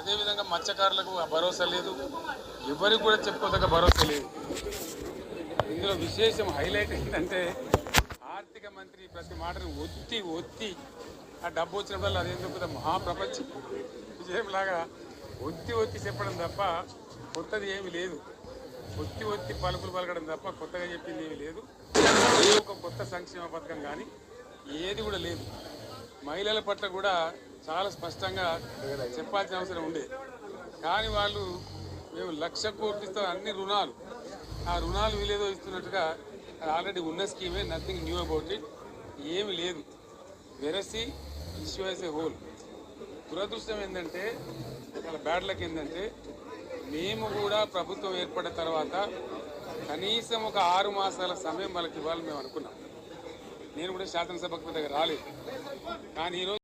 అదేవిధంగా మత్స్యకారులకు ఆ భరోసా లేదు, ఎవరికి కూడా చెప్పుకోదగ్గ భరోసా లేదు. ఇందులో విశేషం హైలైట్ ఏంటంటే ఆర్థిక మంత్రి ప్రతి మాటను ఒత్తి ఒత్తి ఆ డబ్బు వచ్చినప్పుడు అదేందుకు మహాప్రపంచ విజయంలాగా ఒత్తి ఒత్తి చెప్పడం తప్ప కొత్తది ఏమీ లేదు. ఒత్తి ఒత్తి పలుకులు పలకడం తప్ప కొత్తగా చెప్పింది ఏమీ లేదు. ఏ ఒక కొత్త సంక్షేమ పథకం కానీ ఏది కూడా లేదు. మహిళల పట్ల కూడా చాలా స్పష్టంగా చెప్పాల్సిన అవసరం ఉండే, కానీ వాళ్ళు మేము 1,00,000 కోట్లతో అన్ని రుణాలు, ఆ రుణాలు వీలేదో ఇస్తున్నట్టుగా ఆల్రెడీ ఉన్న స్కీమే, నథింగ్ న్యూ అబౌట్ ఇట్, ఏమి లేదు. వెరసి ఇష్యూ యాజ్ ఏ హోల్. దురదృష్టం ఏంటంటే, వాళ్ళ బ్యాడ్ లక్ ఏంటంటే, మేము కూడా ప్రభుత్వం ఏర్పడిన తర్వాత కనీసం ఒక 6 మాసాల సమయం వాళ్ళకి ఇవ్వాలని మేము అనుకున్నాం. నేను కూడా శాసనసభకు దగ్గర రాలేదు, కానీ ఈరోజు